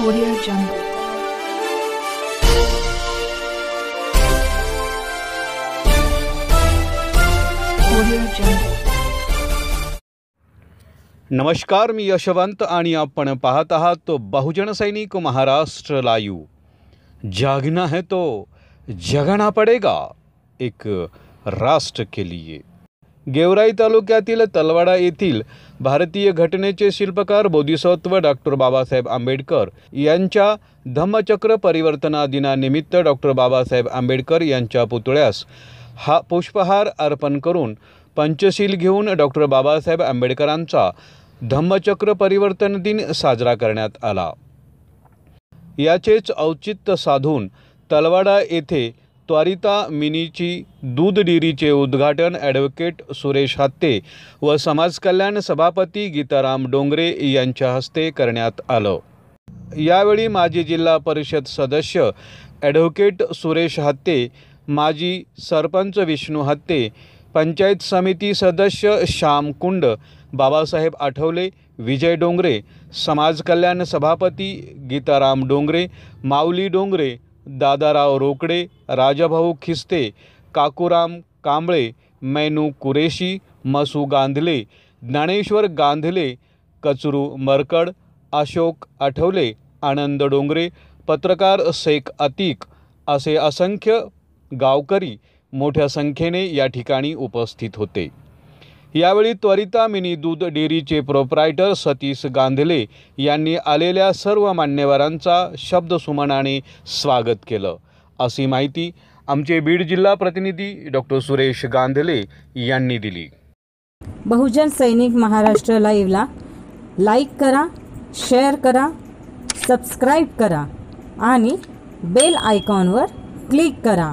Audio Jungle. Audio Jungle. नमस्कार, मी यशवंत आणि आपण पाहत आहात तो बहुजन सैनिक महाराष्ट्र लाईव्ह. जागना है तो जगाना पडेगा, एक राष्ट्र के लिए. गेवराई तालुक्यातील तलवाडा येथील भारतीय घटनेचे शिल्पकार बोधिसत्व डॉक्टर बाबासाहेब आंबेडकर यांच्या धम्मचक्र परिवर्तना दिनानिमित्त डॉक्टर बाबासाहेब आंबेडकर यांच्या पुतळ्यास पुष्पहार अर्पण करून पंचशील घेऊन डॉक्टर बाबासाहेब आंबेडकरांचा धम्मचक्र परिवर्तन दिन साजरा करण्यात आला. याचेच औचित्य साधून तलवाडा येथे त्वरिता मिनीची दूध डेअरीचे उद्घाटन ॲडव्होकेट सुरेश हत्ते व समाज कल्याण सभापती गीताराम डोंगरे यांच्या हस्ते करण्यात आलं. यावेळी माजी जिल्हा परिषद सदस्य ॲडव्होकेट सुरेश हत्ते, माजी सरपंच विष्णू हत्ते, पंचायत समिती सदस्य श्याम कुंड, बाबासाहेब आठवले, विजय डोंगरे, समाज कल्याण सभापती गीताराम डोंगरे, माऊली डोंगरे, दादाराव रोकडे, राजाभाऊ खिस्ते, काकूराम कांबळे, मैनू कुरेशी, मसू गांधले, ज्ञानेश्वर गांधले, कचरू मरकड, अशोक आठवले, आनंद डोंगरे, पत्रकार शेख अतीक असे असंख्य गावकरी मोठ्या संख्येने या ठिकाणी उपस्थित होते. यावेळी त्वरिता मिनी दूध डेअरीचे प्रोप्रायटर सतीश गांधले यांनी आलेल्या सर्व मान्यवरांचा शब्दसुमनाने स्वागत केलं, अशी माहिती आमचे बीड जिल्हा प्रतिनिधी डॉक्टर सुरेश गांधले यांनी दिली. बहुजन सैनिक महाराष्ट्र लाईव्हला लाईक करा, शेअर करा, सबस्क्राईब करा आणि बेल आयकॉनवर क्लिक करा.